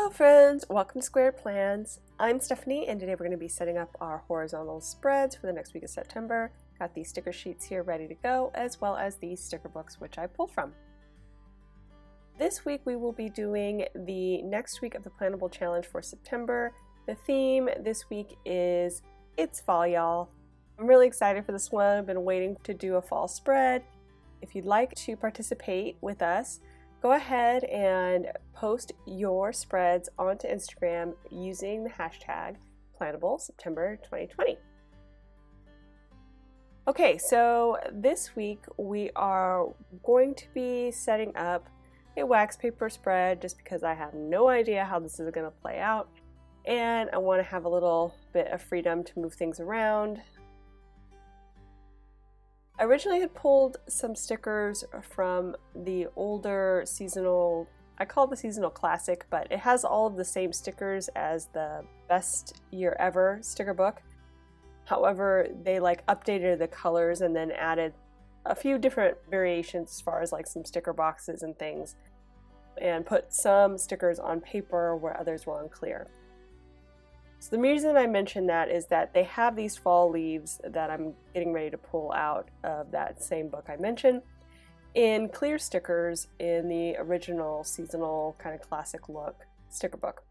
Hello friends, welcome to Squared Plans. I'm Stephanie and today we're going to be setting up our horizontal spreads for the next week of September. Got these sticker sheets here ready to go, as well as these sticker books which I pulled from. This week we will be doing the next week of the Planable challenge for September. The theme this week is It's Fall, Y'all. I'm really excited for this one. I've been waiting to do a fall spread. If you'd like to participate with us, go ahead and post your spreads onto Instagram using the hashtag Planable September 2020. Okay, so this week we are going to be setting up a wax paper spread just because I have no idea how this is going to play out and I want to have a little bit of freedom to move things around. I originally had pulled some stickers from the older seasonal, I call it the seasonal classic, but it has all of the same stickers as the best year ever sticker book. However, they updated the colors and then added a few different variations as far as some sticker boxes and things, and put some stickers on paper where others were on clear. So the reason I mention that is that they have these fall leaves that I'm getting ready to pull out of that same book I mentioned in clear stickers in the original seasonal kind of classic look sticker book.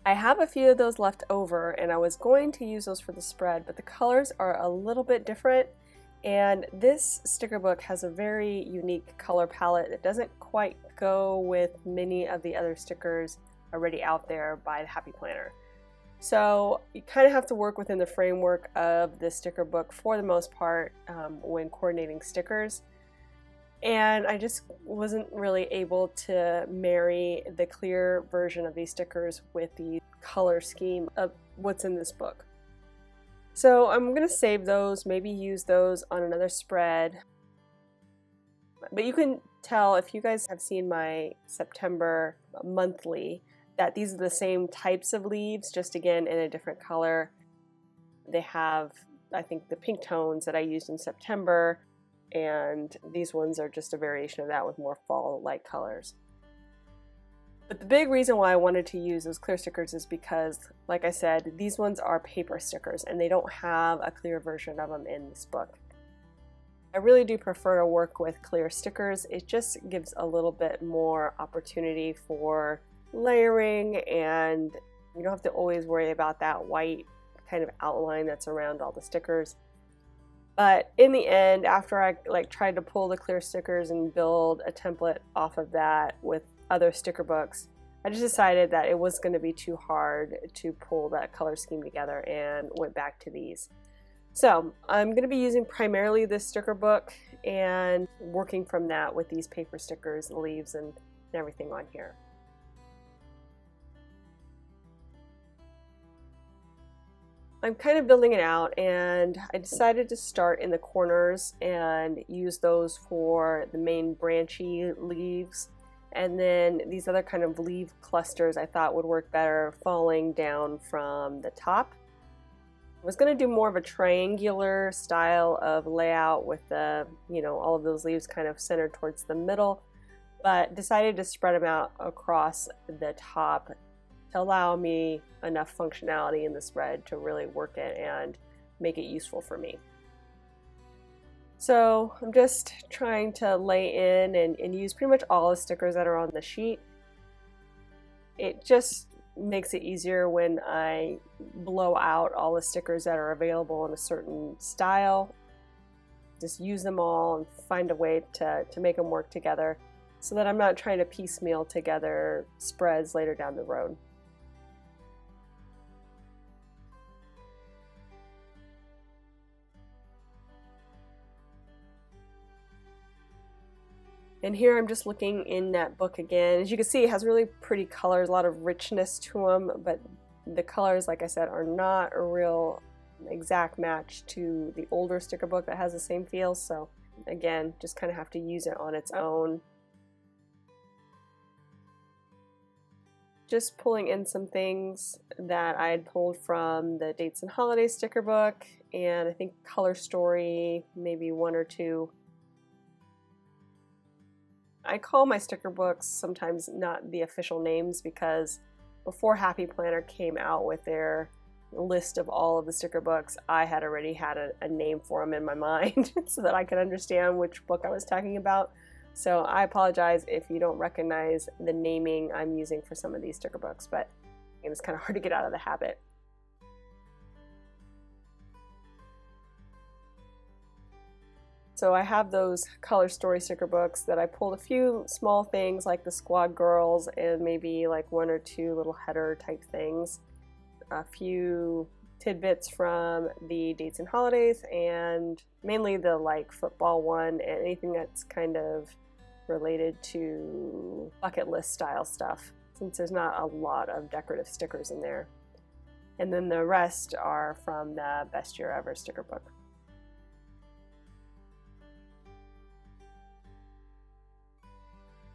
I have a few of those left over and I was going to use those for the spread, but the colors are a little bit different and this sticker book has a very unique color palette that doesn't quite go with many of the other stickers already out there by the Happy Planner. So you kind of have to work within the framework of the sticker book for the most part when coordinating stickers. And I just wasn't really able to marry the clear version of these stickers with the color scheme of what's in this book. So I'm going to save those, maybe use those on another spread. But you can tell if you guys have seen my September monthly that these are the same types of leaves, just again in a different color. They have, I think, the pink tones that I used in September, and these ones are just a variation of that with more fall-like colors. But the big reason why I wanted to use those clear stickers is because, like I said, these ones are paper stickers and they don't have a clear version of them in this book. I really do prefer to work with clear stickers. It just gives a little bit more opportunity for layering and you don't have to always worry about that white kind of outline that's around all the stickers. But in the end, after I tried to pull the clear stickers and build a template off of that with other sticker books, I just decided that it was going to be too hard to pull that color scheme together and went back to these. So I'm going to be using primarily this sticker book and working from that with these paper stickers, the leaves, and everything on here. I'm kind of building it out and I decided to start in the corners and use those for the main branchy leaves, and then these other kind of leaf clusters I thought would work better falling down from the top. I was going to do more of a triangular style of layout with the, all of those leaves kind of centered towards the middle, but decided to spread them out across the top to allow me enough functionality in the spread to really work it and make it useful for me. So I'm just trying to lay in and use pretty much all the stickers that are on the sheet. It just makes it easier when I blow out all the stickers that are available in a certain style. Just use them all and find a way to make them work together so that I'm not trying to piecemeal together spreads later down the road. And here I'm just looking in that book again. As you can see, it has really pretty colors, a lot of richness to them, but the colors, like I said, are not a real exact match to the older sticker book that has the same feel. So again, just kind of have to use it on its own. Just pulling in some things that I had pulled from the Dates and Holidays sticker book, and I think Color Story, maybe one or two. I call my sticker books sometimes not the official names because before Happy Planner came out with their list of all of the sticker books, I had already had a name for them in my mind so that I could understand which book I was talking about. So I apologize if you don't recognize the naming I'm using for some of these sticker books, but it was kind of hard to get out of the habit. So I have those color story sticker books that I pulled a few small things like the Squad Girls and maybe like one or two little header type things. A few tidbits from the dates and holidays, and mainly the like football one and anything that's kind of related to bucket list style stuff, since there's not a lot of decorative stickers in there. And then the rest are from the Best Year Ever sticker book.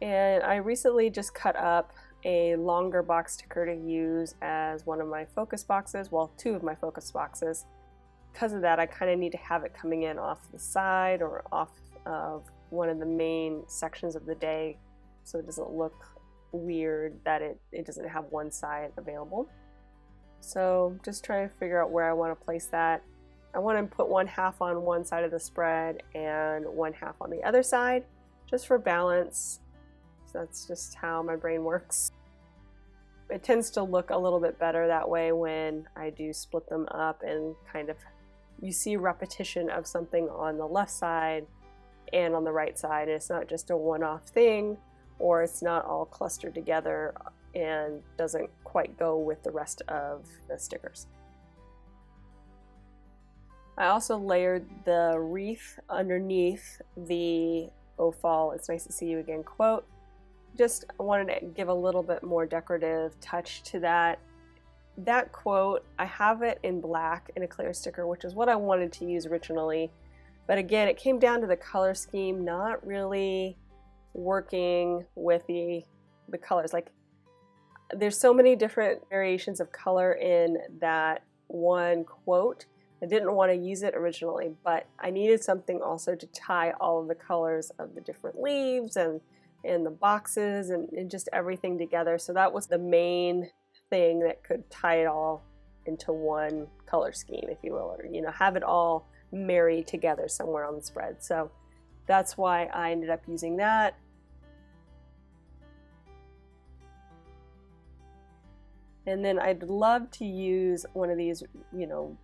And I recently just cut up a longer box sticker to use as one of my focus boxes, well, two of my focus boxes. Because of that, I kind of need to have it coming in off the side or off of one of the main sections of the day so it doesn't look weird that it doesn't have one side available. So just trying to figure out where I want to place that. I want to put one half on one side of the spread and one half on the other side, just for balance. So that's just how my brain works. It tends to look a little bit better that way when I do split them up and kind of you see repetition of something on the left side and on the right side. It's not just a one-off thing, or it's not all clustered together and doesn't quite go with the rest of the stickers. I also layered the wreath underneath the "Oh Fall, it's nice to see you again" quote. Just wanted to give a little bit more decorative touch to that. That quote, I have it in black in a clear sticker, which is what I wanted to use originally. But again, it came down to the color scheme not really working with the colors. Like, there's so many different variations of color in that one quote. I didn't want to use it originally, but I needed something also to tie all of the colors of the different leaves and the boxes and just everything together. So that was the main thing that could tie it all into one color scheme, if you will, or have it all marry together somewhere on the spread. So that's why I ended up using that. And then I'd love to use one of these,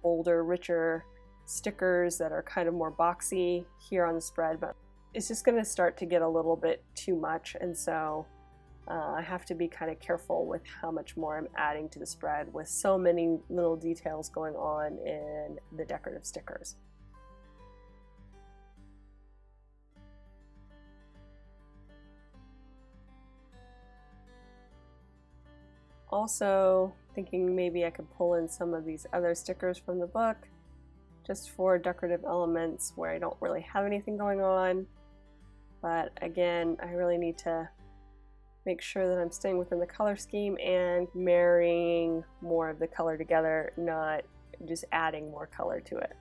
bolder, richer stickers that are kind of more boxy here on the spread, but it's just going to start to get a little bit too much, and so I have to be kind of careful with how much more I'm adding to the spread with so many little details going on in the decorative stickers. Also thinking maybe I could pull in some of these other stickers from the book just for decorative elements where I don't really have anything going on. But again, I really need to make sure that I'm staying within the color scheme and marrying more of the color together, not just adding more color to it.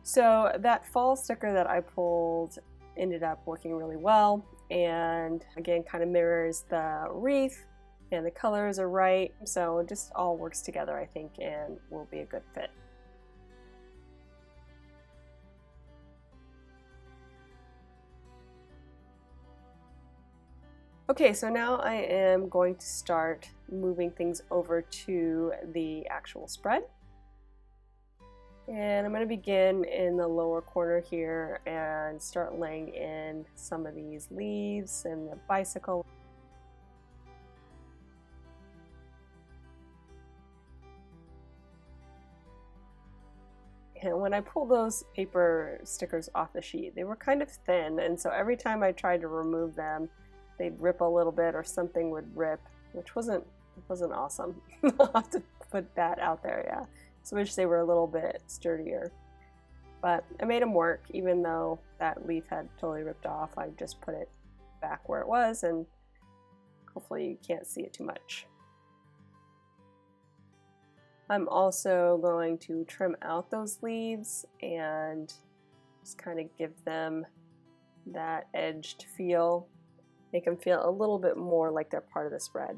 So that fall sticker that I pulled ended up working really well, and again kind of mirrors the wreath and the colors are right, so it just all works together, I think, and will be a good fit. Okay, so now I am going to start moving things over to the actual spread. And I'm going to begin in the lower corner here and start laying in some of these leaves and the bicycle. And when I pulled those paper stickers off the sheet, they were kind of thin, and so every time I tried to remove them, they'd rip a little bit or something would rip, which wasn't awesome. I'll have to put that out there, yeah. So I wish they were a little bit sturdier. But I made them work, even though that leaf had totally ripped off. I just put it back where it was, and hopefully you can't see it too much. I'm also going to trim out those leaves and just kind of give them that edged feel, make them feel a little bit more like they're part of the spread.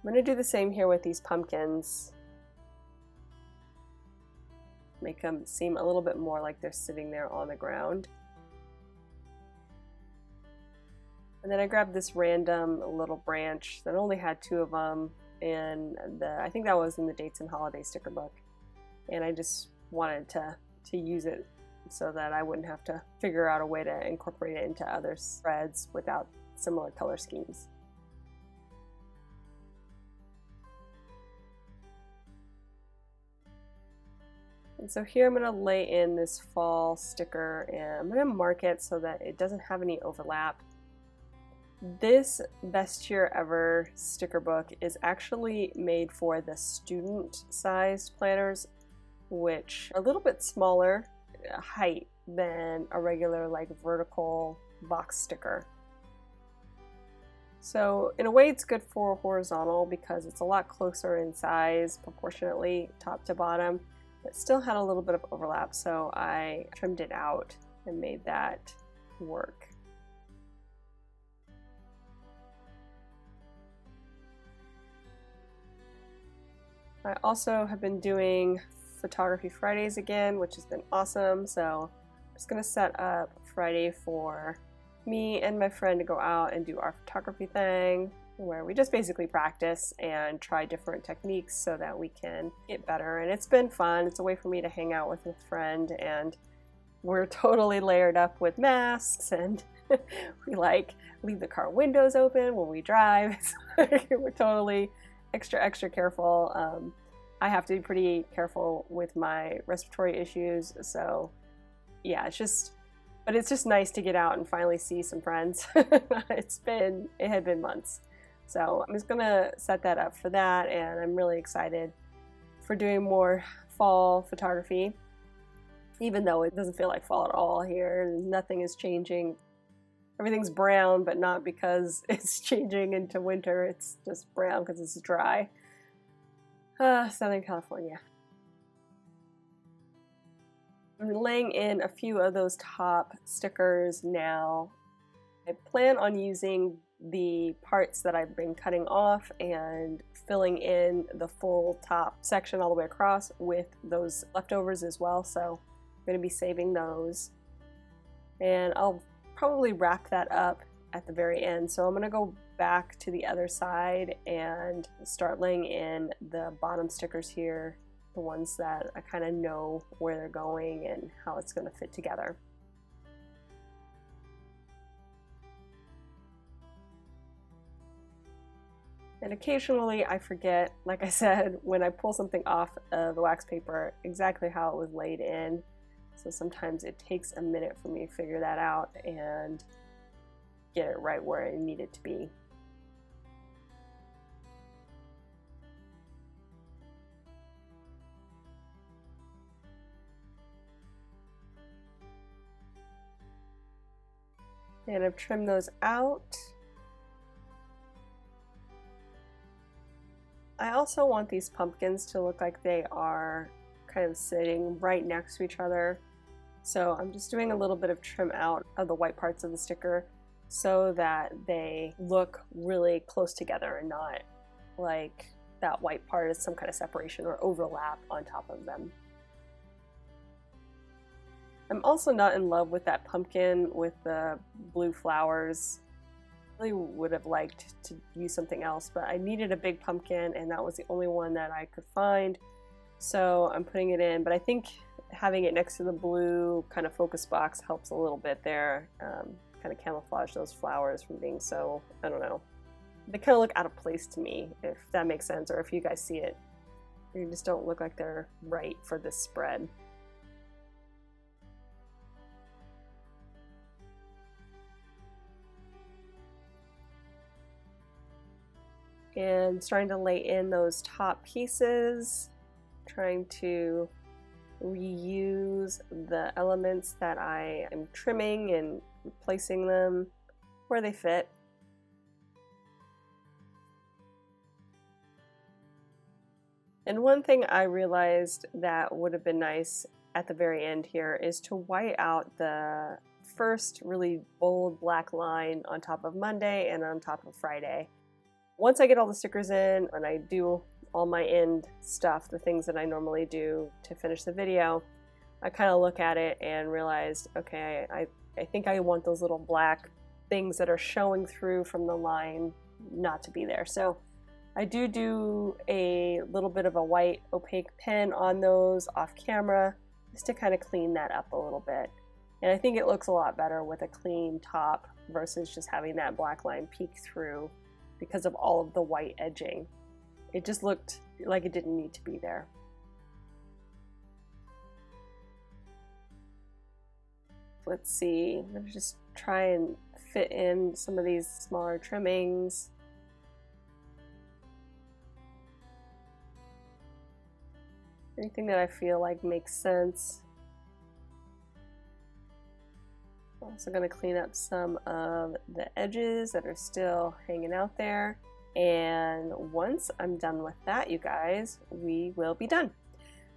I'm going to do the same here with these pumpkins. Make them seem a little bit more like they're sitting there on the ground. And then I grabbed this random little branch that only had 2 of them, and I think that was in the Dates and Holiday sticker book. And I just wanted to use it so that I wouldn't have to figure out a way to incorporate it into other spreads without similar color schemes. And so here I'm going to lay in this fall sticker, and I'm going to mark it so that it doesn't have any overlap. This Best Year Ever sticker book is actually made for the student-sized planners, which are a little bit smaller height than a regular like vertical box sticker. So in a way it's good for horizontal because it's a lot closer in size proportionately top to bottom, but still had a little bit of overlap, so I trimmed it out and made that work. I also have been doing Photography Fridays again, which has been awesome. So I'm just going to set up Friday for me and my friend to go out and do our photography thing, where we just basically practice and try different techniques so that we can get better. And it's been fun. It's a way for me to hang out with a friend, and we're totally layered up with masks, and we like leave the car windows open when we drive. We're totally extra careful. I have to be pretty careful with my respiratory issues, so yeah, it's just nice to get out and finally see some friends. It had been months, so I'm just gonna set that up for that, and I'm really excited for doing more fall photography, even though it doesn't feel like fall at all here. Nothing is changing. Everything's brown, but not because it's changing into winter. It's just brown because it's dry. Southern California. I'm laying in a few of those top stickers now. I plan on using the parts that I've been cutting off and filling in the full top section all the way across with those leftovers as well, so I'm going to be saving those. And I'll probably wrap that up at the very end. So I'm going to go back to the other side and start laying in the bottom stickers here, the ones that I kind of know where they're going and how it's going to fit together. And occasionally I forget, like I said, when I pull something off of the wax paper, exactly how it was laid in. So sometimes it takes a minute for me to figure that out and get it right where I need it to be. And I've trimmed those out. I also want these pumpkins to look like they are kind of sitting right next to each other. So I'm just doing a little bit of trim out of the white parts of the sticker so that they look really close together and not like that white part is some kind of separation or overlap on top of them. I'm also not in love with that pumpkin with the blue flowers. I really would have liked to use something else, but I needed a big pumpkin and that was the only one that I could find. So I'm putting it in, but I think having it next to the blue kind of focus box helps a little bit there. Kind of camouflage those flowers from being so, I don't know. They kind of look out of place to me, if that makes sense, or if you guys see it. They just don't look like they're right for this spread. And starting to lay in those top pieces, trying to reuse the elements that I am trimming and replacing them where they fit. And one thing I realized that would have been nice at the very end here is to white out the first really bold black line on top of Monday and on top of Friday. Once I get all the stickers in and I do all my end stuff, the things that I normally do to finish the video, I kind of look at it and realized, okay, I think I want those little black things that are showing through from the line not to be there. So I do a little bit of a white opaque pen on those off camera just to kind of clean that up a little bit. And I think it looks a lot better with a clean top versus just having that black line peek through because of all of the white edging. It just looked like it didn't need to be there. Let's see, I'm gonna just try and fit in some of these smaller trimmings. Anything that I feel like makes sense. I'm also going to clean up some of the edges that are still hanging out there. And once I'm done with that, you guys, we will be done.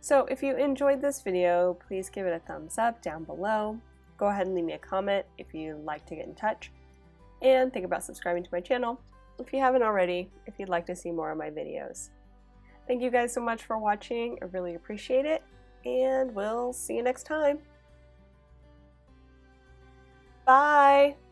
So if you enjoyed this video, please give it a thumbs up down below. Go ahead and leave me a comment if you'd like to get in touch. And think about subscribing to my channel if you haven't already, if you'd like to see more of my videos. Thank you guys so much for watching. I really appreciate it. And we'll see you next time. Bye!